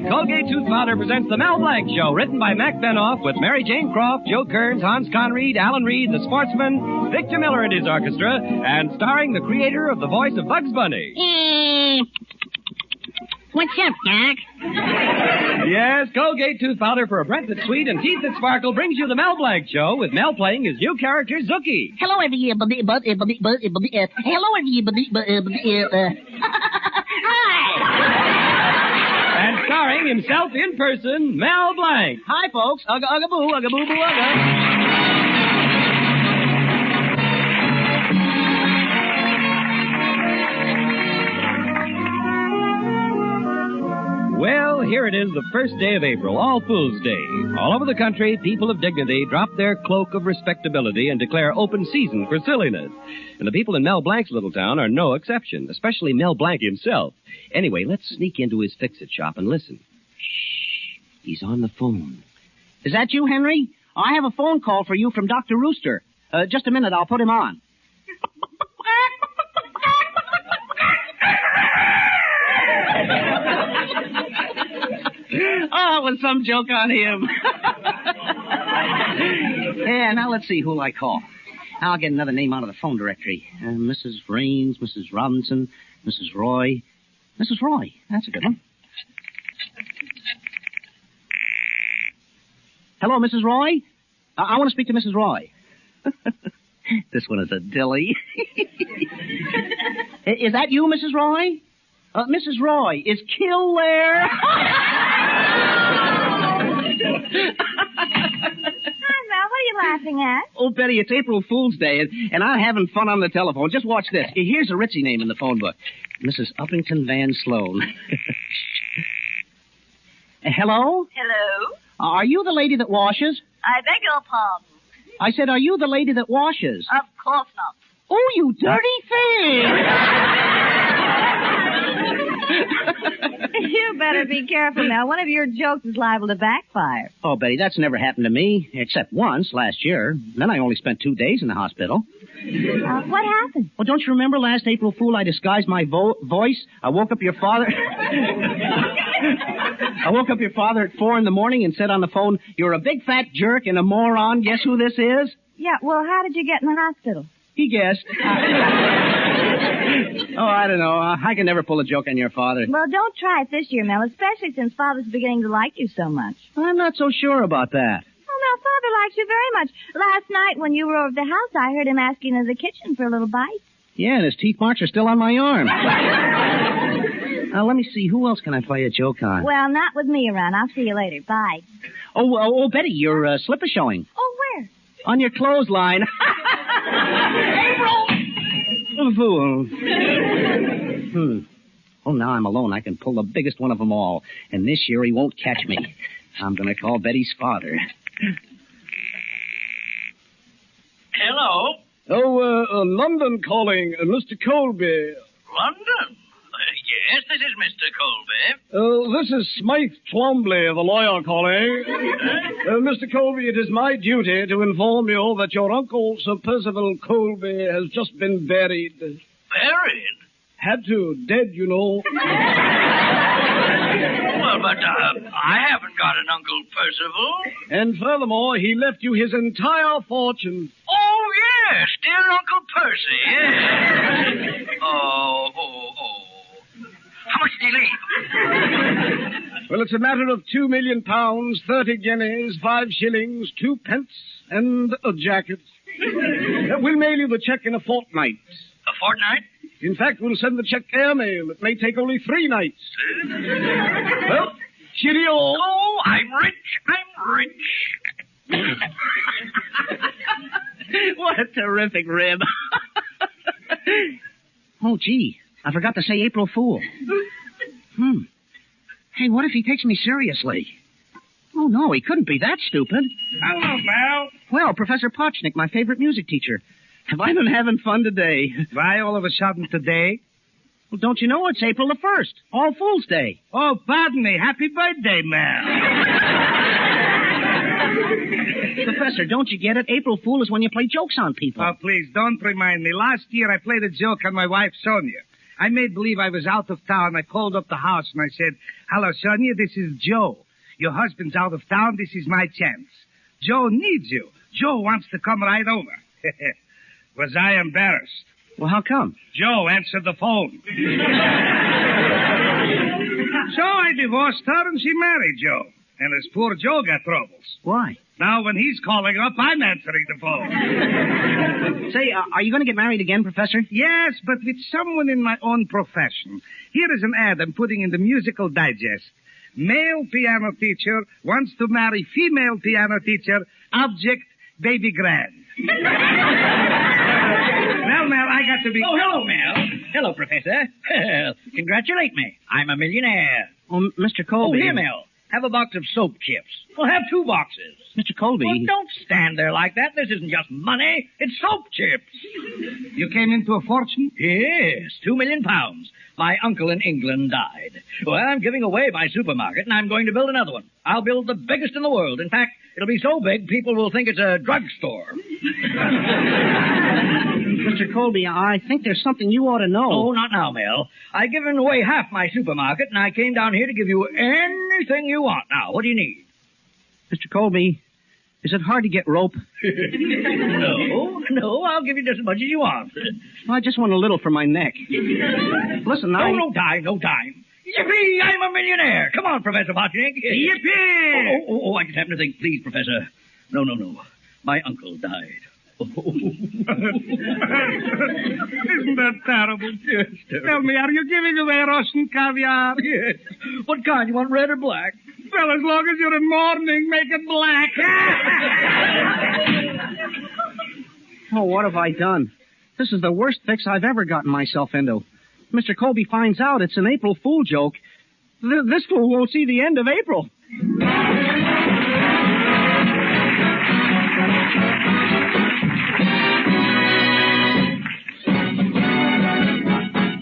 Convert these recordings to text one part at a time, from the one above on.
Colgate Tooth Powder presents The Mel Blanc Show, written by Mac Benoff with Mary Jane Croft, Joe Kearns, Hans Conried, Alan Reed, the sportsman, Victor Miller and his orchestra, and starring the creator of the voice of Bugs Bunny. What's up, Doc? Yes, Colgate Tooth Powder for a breath that's sweet and teeth that sparkle brings you The Mel Blanc Show with Mel playing his new character, Zookie. Hello, everybody. Hello, everybody. Hi. And starring himself in person, Mel Blanc. Hi, folks. Ugga, ugga, boo, ugga, boo, boo, ugga. Well, here it is, the first day of April, All Fool's Day. All over the country, people of dignity drop their cloak of respectability and declare open season for silliness. And the people in Mel Blanc's little town are no exception, especially Mel Blanc himself. Anyway, let's sneak into his fix-it shop and listen. Shh, he's on the phone. Is that you, Henry? I have a phone call for you from Dr. Rooster. Just a minute, I'll put him on. Oh, it was some joke on him. Yeah, now let's see who'll I call. I'll get another name out of the phone directory. Mrs. Raines, Mrs. Robinson, Mrs. Roy. Mrs. Roy, that's a good one. Hello, Mrs. Roy? I want to speak to Mrs. Roy. This one is a dilly. Is that you, Mrs. Roy? Mrs. Roy, is Kill there? Hi, Mel. What are you laughing at? Oh, Betty, it's April Fool's Day, and I'm having fun on the telephone. Just watch this. Here's a ritzy name in the phone book. Mrs. Uppington Van Sloan. Hello? Hello? Are you the lady that washes? I beg your pardon. I said, are you the lady that washes? Of course not. Oh, you dirty thing! You better be careful, Mel. One of your jokes is liable to backfire. Oh, Betty, that's never happened to me, except once last year. Then I only spent 2 days in the hospital. What happened? Well, don't you remember last April Fool I disguised my voice? I woke up your father... I woke up your father at 4 a.m. and said on the phone, "You're a big fat jerk and a moron. Guess who this is?" Yeah, well, how did you get in the hospital? He guessed. Oh, I don't know. I can never pull a joke on your father. Well, don't try it this year, Mel, especially since Father's beginning to like you so much. I'm not so sure about that. Oh, Mel, Father likes you very much. Last night when you were over at the house, I heard him asking in the kitchen for a little bite. Yeah, and his teeth marks are still on my arm. Let me see. Who else can I play a joke on? Well, not with me around. I'll see you later. Bye. Oh, Betty, your slip is showing. Oh, where? On your clothesline. April! Fool. Oh, now I'm alone. I can pull the biggest one of them all. And this year he won't catch me. I'm going to call Betty's father. Hello? Oh, London calling. Mr. Colby. London? Yes, this is Mr. Colby. This is Smythe Twombly, the lawyer, calling. Mr. Colby, it is my duty to inform you that your uncle, Sir Percival Colby, has just been buried. Buried? Had to. Dead, you know. Well, but I haven't got an Uncle Percival. And furthermore, he left you his entire fortune. Oh, yes, dear Uncle Percy, yes. Oh. How much did he leave? Well, it's a matter of £2 million, 30 guineas, 5 shillings, 2 pence, and a jacket. We'll mail you the check in a fortnight. A fortnight? In fact, we'll send the check airmail. It may take only 3 nights. Well, cheerio. Oh, I'm rich. What a terrific rib. Oh, gee. I forgot to say April Fool. Hey, what if he takes me seriously? Oh, no, he couldn't be that stupid. Hello, Mel. Well, Professor Potchnick, my favorite music teacher. Have I been having fun today? Why all of a sudden today? Well, don't you know it's April the 1st? All Fool's Day. Oh, pardon me. Happy birthday, Mel. Professor, don't you get it? April Fool is when you play jokes on people. Oh, please, don't remind me. Last year I played a joke on my wife, Sonia. I made believe I was out of town. I called up the house and I said, "Hello, Sonia, this is Joe. Your husband's out of town. This is my chance. Joe needs you. Joe wants to come right over." Was I embarrassed? Well, how come? Joe answered the phone. So I divorced her and she married Joe. And this poor Joe got troubles. Why? Now when he's calling up, I'm answering the phone. Say, are you going to get married again, Professor? Yes, but with someone in my own profession. Here is an ad I'm putting in the Musical Digest. Male piano teacher wants to marry female piano teacher. Object, baby grand. Well, Mel, I got to be... Oh, hello, Mel. Hello, Professor. Congratulate me. I'm a millionaire. Oh, Mr. Colby. Oh, here, Mel. Have a box of soap chips. Well, have 2 boxes. Mr. Colby. Well, don't stand there like that. This isn't just money. It's soap chips. You came into a fortune? Yes, 2 million pounds. My uncle in England died. Well, I'm giving away my supermarket, and I'm going to build another one. I'll build the biggest in the world. In fact, it'll be so big, people will think it's a drugstore. Mr. Colby, I think there's something you ought to know. Oh, not now, Mel. I've given away half my supermarket, and I came down here to give you anything you want. Now, what do you need? Mr. Colby, is it hard to get rope? No, I'll give you just as much as you want. I just want a little for my neck. Listen, No time. Yippee, I'm a millionaire. Come on, Professor Potchnick. Yippee! Oh, I just happen to think, please, Professor. No. My uncle died. Isn't that terrible? Yes, terrible. Tell me, are you giving away Russian caviar? Yes. What kind? You want red or black? Well, as long as you're in mourning, make it black. Oh, what have I done? This is the worst fix I've ever gotten myself into. Mr. Colby finds out it's an April Fool joke. This fool won't see the end of April.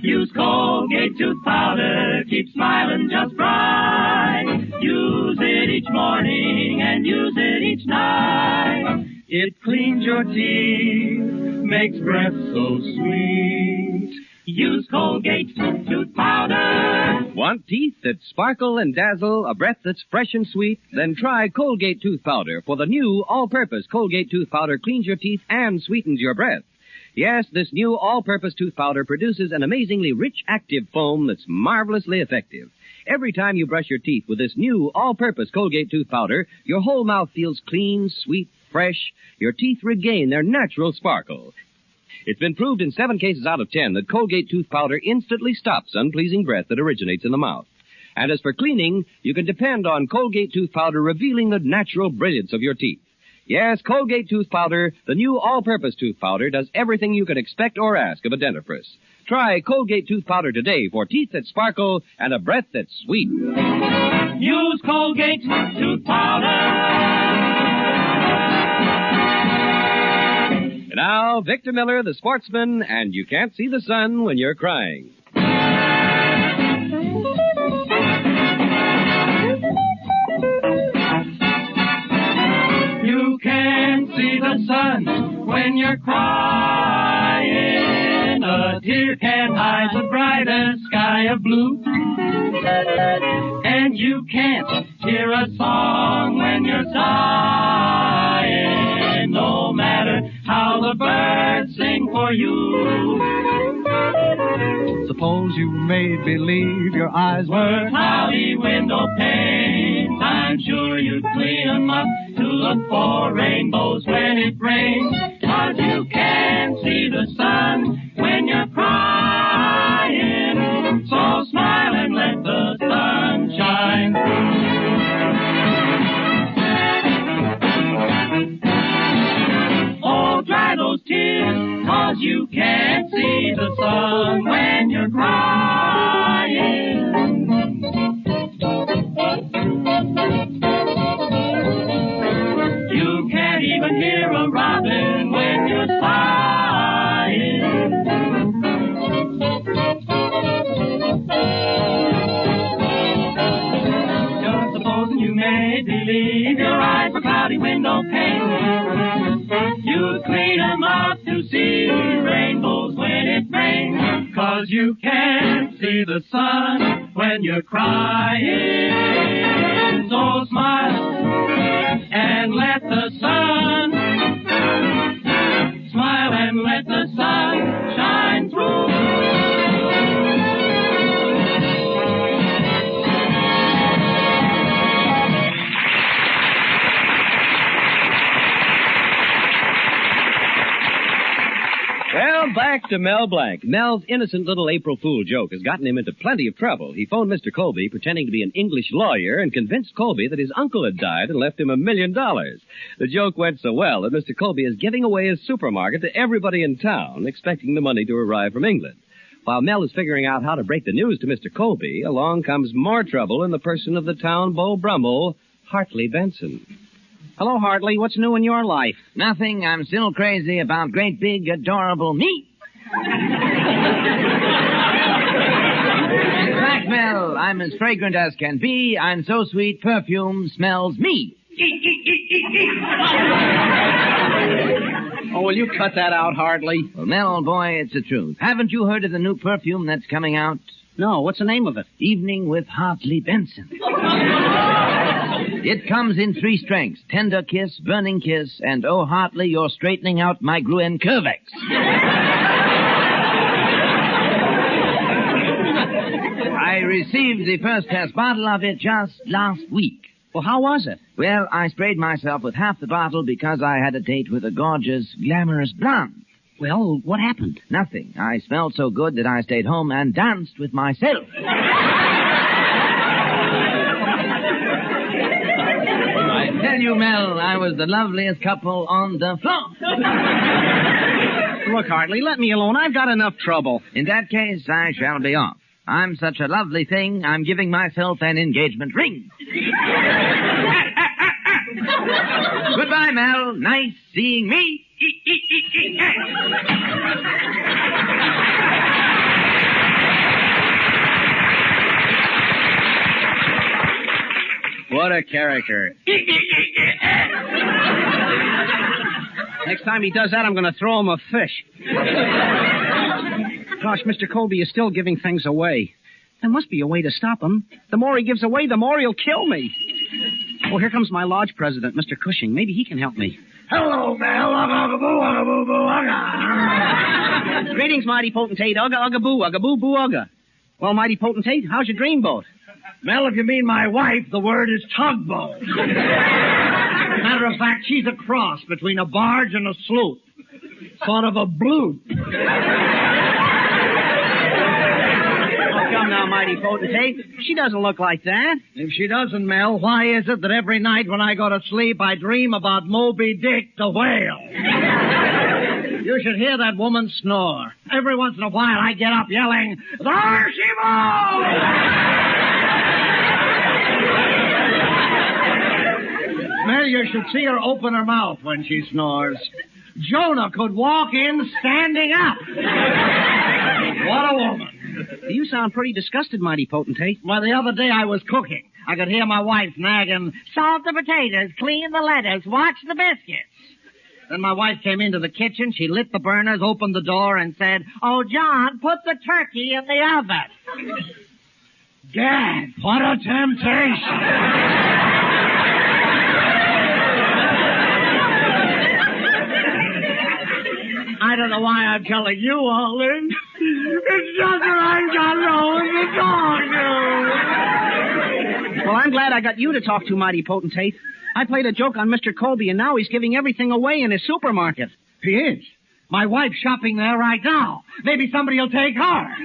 Use Colgate tooth powder, keep smiling just right. Use it each morning and use it each night. It cleans your teeth, makes breath so sweet. Use Colgate tooth powder. Want teeth that sparkle and dazzle, a breath that's fresh and sweet? Then try Colgate tooth powder, for the new all-purpose Colgate tooth powder cleans your teeth and sweetens your breath. Yes, this new all-purpose tooth powder produces an amazingly rich, active foam that's marvelously effective. Every time you brush your teeth with this new all-purpose Colgate tooth powder, your whole mouth feels clean, sweet, fresh. Your teeth regain their natural sparkle. It's been proved in 7 cases out of 10 that Colgate tooth powder instantly stops unpleasing breath that originates in the mouth. And as for cleaning, you can depend on Colgate tooth powder revealing the natural brilliance of your teeth. Yes, Colgate tooth powder, the new all-purpose tooth powder, does everything you could expect or ask of a dentifrice. Try Colgate tooth powder today for teeth that sparkle and a breath that's sweet. Use Colgate tooth powder. And now, Victor Miller, the sportsman, and you can't see the sun when you're crying. You can't see the sun when you're crying. A tear can't hide the brightest sky of blue. And you can't hear a song when you're sighing, no matter how the birds sing for you. Suppose you made believe your eyes were Cloudy window panes, I'm sure you'd clean 'em up to look for rainbows when it rains. 'Cause you can't see the sun when you're crying. So smile and let the sun shine through. Oh, dry those tears, 'cause you can't see the sun when you're crying. You can't even hear a robin when you're sighing. Just supposing you made the believe your eyes were cloudy window panes. You'd clean 'em up to see rainbows when it rains. 'Cause you can't see the sun when you're crying. So smile and let the sun, smile and let the sun shine through. Well, back to Mel Blanc. Mel's innocent little April Fool joke has gotten him into plenty of trouble. He phoned Mr. Colby pretending to be an English lawyer and convinced Colby that his uncle had died and left him $1 million. The joke went so well that Mr. Colby is giving away his supermarket to everybody in town, expecting the money to arrive from England. While Mel is figuring out how to break the news to Mr. Colby, along comes more trouble in the person of the town Beau Brummel, Hartley Benson. Hello, Hartley. What's new in your life? Nothing. I'm still crazy about great big adorable me. In fact, Mel, I'm as fragrant as can be. I'm so sweet, perfume smells me. Oh, will you cut that out, Hartley? Well, Mel, old boy, it's the truth. Haven't you heard of the new perfume that's coming out? No, what's the name of it? Evening with Hartley Benson. It comes in 3 strengths: tender kiss, burning kiss, and oh, Hartley, you're straightening out my Gruen Curvex. I received the first test bottle of it just last week. Well, how was it? Well, I sprayed myself with half the bottle because I had a date with a gorgeous, glamorous blonde. Well, what happened? Nothing. I smelled so good that I stayed home and danced with myself. I tell you, Mel, I was the loveliest couple on the floor. Look, Hartley, let me alone. I've got enough trouble. In that case, I shall be off. I'm such a lovely thing, I'm giving myself an engagement ring. Goodbye, Mel. Nice seeing me. What a character. Next time he does that, I'm going to throw him a fish. Gosh, Mr. Colby is still giving things away. There must be a way to stop him. The more he gives away, the more he'll kill me. Oh, here comes my lodge president, Mr. Cushing. Maybe he can help me. Hello, Mel. Greetings, mighty potentate. Ugga, ugga, boo, ugga, boo, boo, ugga. Well, mighty potentate, how's your dreamboat? Mel, if you mean my wife, the word is tugboat. Matter of fact, she's a cross between a barge and a sloop. Sort of a bloop. Come now, mighty potentate. She doesn't look like that. If she doesn't, Mel, why is it that every night when I go to sleep, I dream about Moby Dick the whale? You should hear that woman snore. Every once in a while, I get up yelling, "There she goes!" Mel, you should see her open her mouth when she snores. Jonah could walk in standing up. What a woman. You sound pretty disgusted, mighty potentate. Well, the other day I was cooking. I could hear my wife nagging, "Salt the potatoes, clean the lettuce, watch the biscuits." Then my wife came into the kitchen. She lit the burners, opened the door, and said, "Oh, John, put the turkey in the oven." Gad, what a temptation. I don't know why I'm telling you all this. It's just that I got no one to talk to. Well, I'm glad I got you to talk to, mighty potentate. I played a joke on Mr. Colby, and now he's giving everything away in his supermarket. He is. My wife's shopping there right now. Maybe somebody will take her.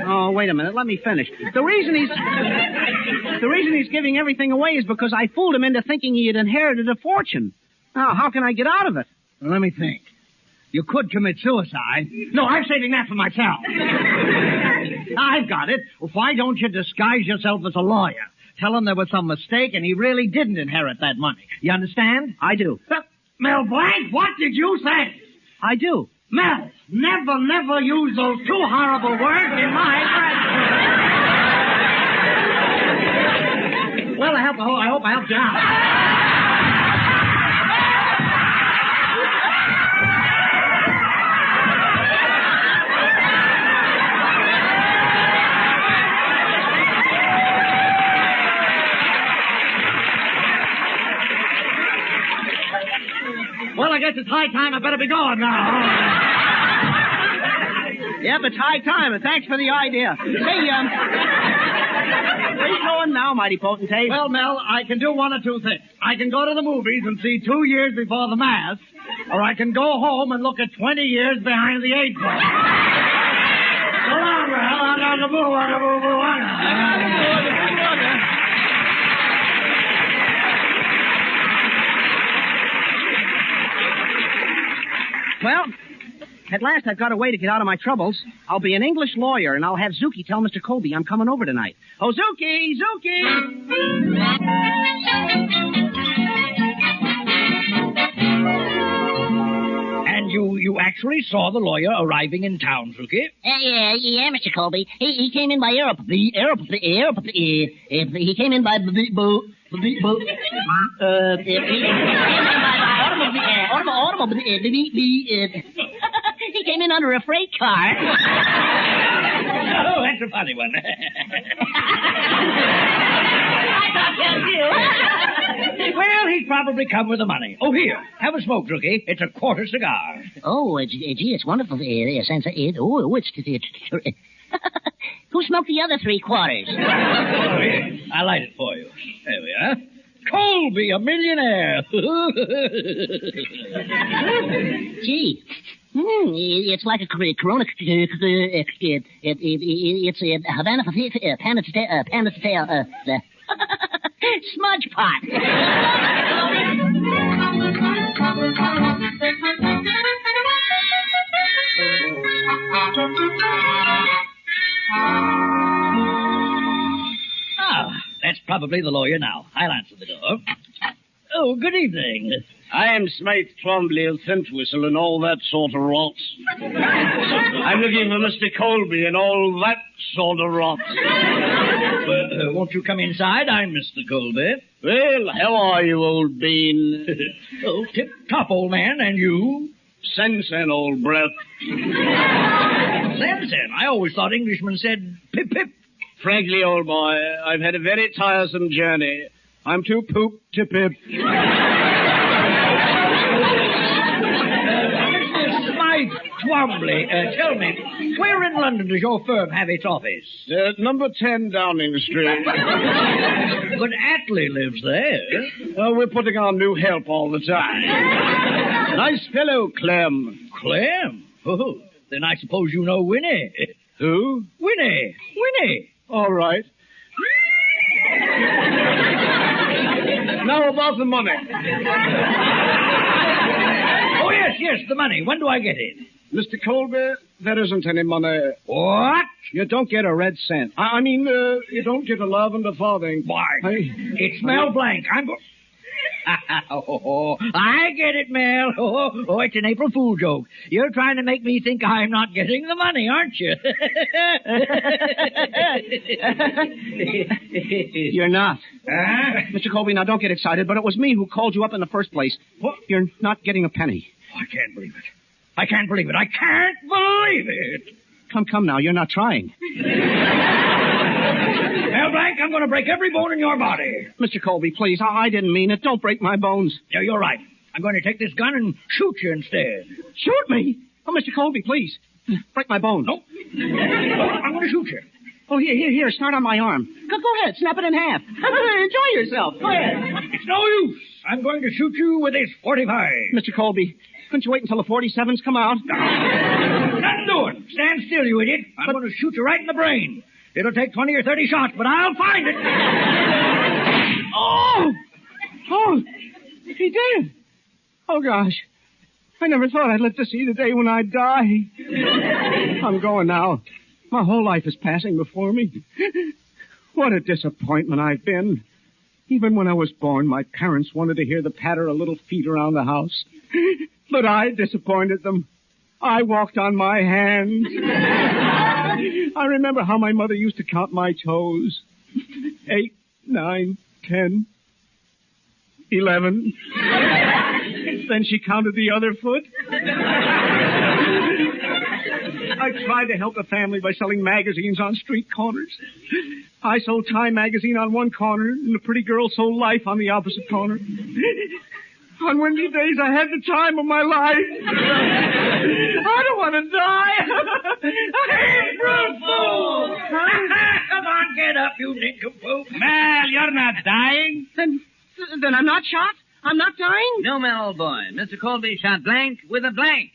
Oh, wait a minute. Let me finish. The reason he's giving everything away is because I fooled him into thinking he had inherited a fortune. Now, how can I get out of it? Well, let me think. You could commit suicide. No, I'm saving that for myself. I've got it. Well, why don't you disguise yourself as a lawyer? Tell him there was some mistake and he really didn't inherit that money. You understand? I do. Mel Blanc, what did you say? I do. Mel, never use those 2 horrible words in my presence. Well, I hope I helped you out. Well, I guess it's high time I better be going now. Yep, it's high time, and thanks for the idea. Say, where you going now, mighty potentate? Well, Mel, I can do one or two things. I can go to the movies and see 2 years before the mass, or I can go home and look at 20 years behind the 8 ball. So long, Well, at last I've got a way to get out of my troubles. I'll be an English lawyer, and I'll have Zookie tell Mr. Colby I'm coming over tonight. Oh, Zookie! Zookie! And you actually saw the lawyer arriving in town, Zookie? Yeah, Mr. Colby. He came in by airplane. He came in by automobile. He came in under a freight car. Oh, that's a funny one. Well, he's probably come with the money. Oh, here, have a smoke, Zookie. It's a quarter cigar. Oh, gee, it's wonderful. Who smoked the other 3 quarters? Oh, here, I'll light it for you. There we are. Colby, a millionaire. Gee. It's like a Corona. It's a Havana smudge pot. That's probably the lawyer now. I'll answer the door. Oh, good evening. I am Smythe Twombly of Whistle and all that sort of rot. I'm looking for Mr. Colby and all that sort of rot. Won't you come inside? I'm Mr. Colby. Well, how are you, old bean? Oh, tip-top, old man. And you? Sen, old breath. Sen. I always thought Englishmen said pip-pip. Frankly, old boy, I've had a very tiresome journey. I'm too pooped to pip. Smythe Twombly, tell me, where in London does your firm have its office? Number 10 Downing Street. But Atlee lives there. We're putting on new help all the time. Nice fellow, Clem. Clem? Oh, then I suppose you know Winnie. Who? Winnie. All right. Now about the money. Oh, yes, the money. When do I get it? Mr. Colby, there isn't any money. What? You don't get a red cent. I mean, you don't get a love and a farthing. Why? It's Mel Blanc. I get it, Mel. Oh, it's an April Fool joke. You're trying to make me think I'm not getting the money, aren't you? You're not. Mr. Colby, now don't get excited, but it was me who called you up in the first place. What? You're not getting a penny. Oh, I can't believe it. I can't believe it. Come now, you're not trying. Mel Blanc, I'm going to break every bone in your body. Mr. Colby, please, I didn't mean it. Don't break my bones. Yeah, you're right. I'm going to take this gun and shoot you instead. Shoot me? Oh, Mr. Colby, please. Break my bones. Nope. I'm going to shoot you. Oh, here, start on my arm. Go ahead, snap it in half. Enjoy yourself. Go ahead. It's no use. I'm going to shoot you with this 45. Mr. Colby, couldn't you wait until the 47s come out? Nothing doing. Stand still, you idiot. I'm going to shoot you right in the brain. It'll take 20 or 30 shots, but I'll find it. Oh, he did. Oh, gosh. I never thought I'd live to see the day when I'd die. I'm going now. My whole life is passing before me. What a disappointment I've been. Even when I was born, my parents wanted to hear the patter of little feet around the house. But I disappointed them. I walked on my hands. I remember how my mother used to count my toes. 8, 9, 10, 11. Then she counted the other foot. I tried to help the family by selling magazines on street corners. I sold Time magazine on one corner, and the pretty girl sold Life on the opposite corner. On windy days, I had the time of my life. I don't want to die. April Fool! Come on, get up, you nincompoop. Mel, you're not dying. Then I'm not shot? I'm not dying? No, Mel, old boy. Mr. Colby shot blank with a blank.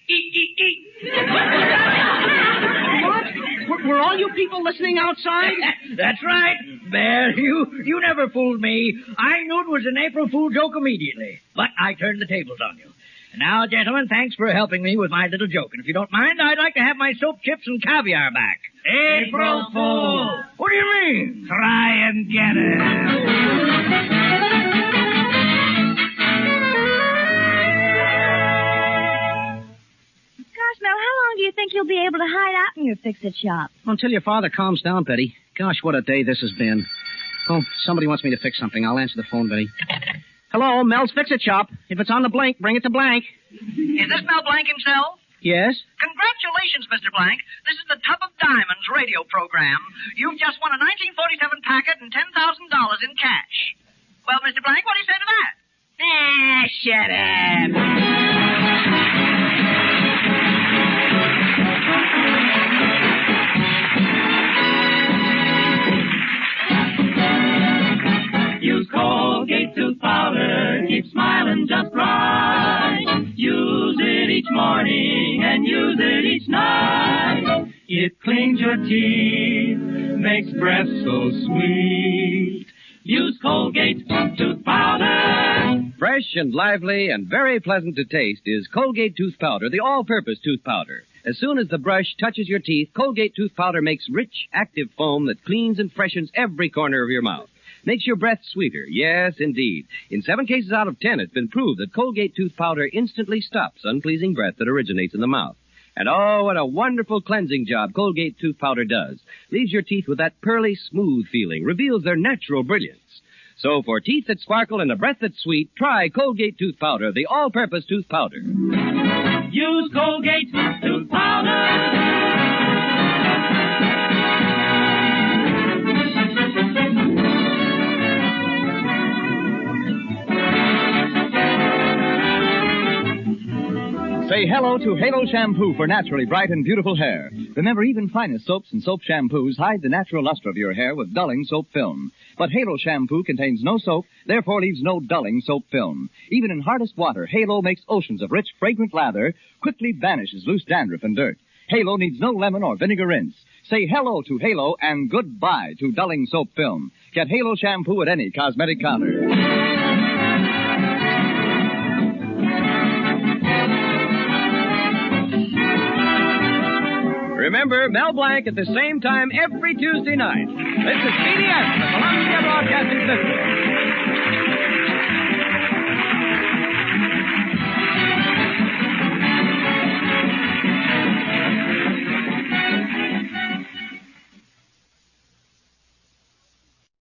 What? Were all you people listening outside? That's right. Bear, you never fooled me. I knew it was an April Fool joke immediately. But I turned the tables on you. And now, gentlemen, thanks for helping me with my little joke. And if you don't mind, I'd like to have my soap chips and caviar back. April Fool! What do you mean? Try and get it. Mel, how long do you think you'll be able to hide out in your fix-it shop? Until your father calms down, Betty. Gosh, what a day this has been. Oh, somebody wants me to fix something. I'll answer the phone, Betty. Hello, Mel's Fix-It Shop. If it's on the blank, bring it to blank. Is this Mel Blanc himself? Yes? Congratulations, Mr. Blanc. This is the Tub of Diamonds radio program. You've just won a 1947 packet and $10,000 in cash. Well, Mr. Blanc, what do you say to that? Shut up. Use Colgate tooth powder, keep smiling just right. Use it each morning and use it each night. It cleans your teeth, makes breath so sweet. Use Colgate tooth powder. Fresh and lively and very pleasant to taste is Colgate tooth powder, the all-purpose tooth powder. As soon as the brush touches your teeth, Colgate tooth powder makes rich, active foam that cleans and freshens every corner of your mouth. Makes your breath sweeter. Yes, indeed. In 7 cases out of 10, it's been proved that Colgate tooth powder instantly stops unpleasing breath that originates in the mouth. And oh, what a wonderful cleansing job Colgate tooth powder does. Leaves your teeth with that pearly smooth feeling, reveals their natural brilliance. So for teeth that sparkle and a breath that's sweet, try Colgate tooth powder, the all-purpose tooth powder. Use Colgate tooth powder. Say hello to Halo Shampoo for naturally bright and beautiful hair. Remember, even finest soaps and soap shampoos hide the natural luster of your hair with dulling soap film. But Halo Shampoo contains no soap, therefore leaves no dulling soap film. Even in hardest water, Halo makes oceans of rich, fragrant lather, quickly banishes loose dandruff and dirt. Halo needs no lemon or vinegar rinse. Say hello to Halo and goodbye to dulling soap film. Get Halo Shampoo at any cosmetic counter. Remember, Mel Blanc at the same time every Tuesday night. This is BDS, the Columbia Broadcasting System.